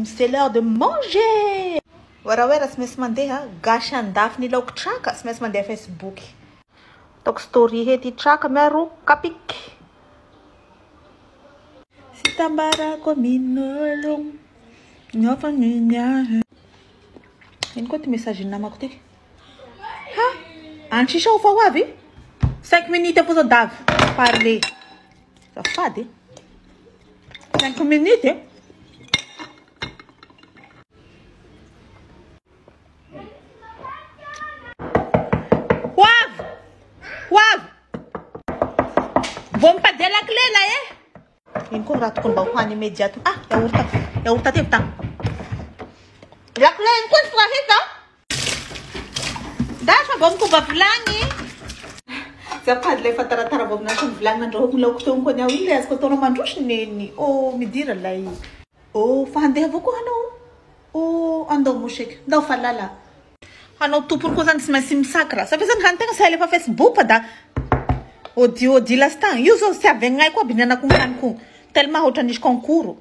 C'est l'heure de manger. Wara sy maintsy mandeha gasy andafy ny laoko traka sy maintsy mandeha Facebook. Ataoko story hety traka miaro kapik. Si tambarako amin'ologno nyofa ninya. Ino koa ty message namako ty? Ha? Antsisa ho fa ho avy? 5 minutes po zao davy. Parler. Safady. 5 minutes. Vou me fazer a clé lá, é? Enquanto rato com balcão imediato. Ah, é o tempo, tá? La clé, enquanto tu arreta? Dá, vamos com o baflangue. Se a padre leva taratara, vamos na chão blanca, não vou com o que eu conheço, o inglês, que eu estou no mandrush nele. Oh, me dira lá aí. Oh, fande, vou com não. Oh, andou mushek, dá o falar lá. Ano tu por coisa antes mais sim sacra. Sabe se não tem essa para Facebook para dar. Odi last time. Eu só se avenga com a banana com tellement outro nisso concurso.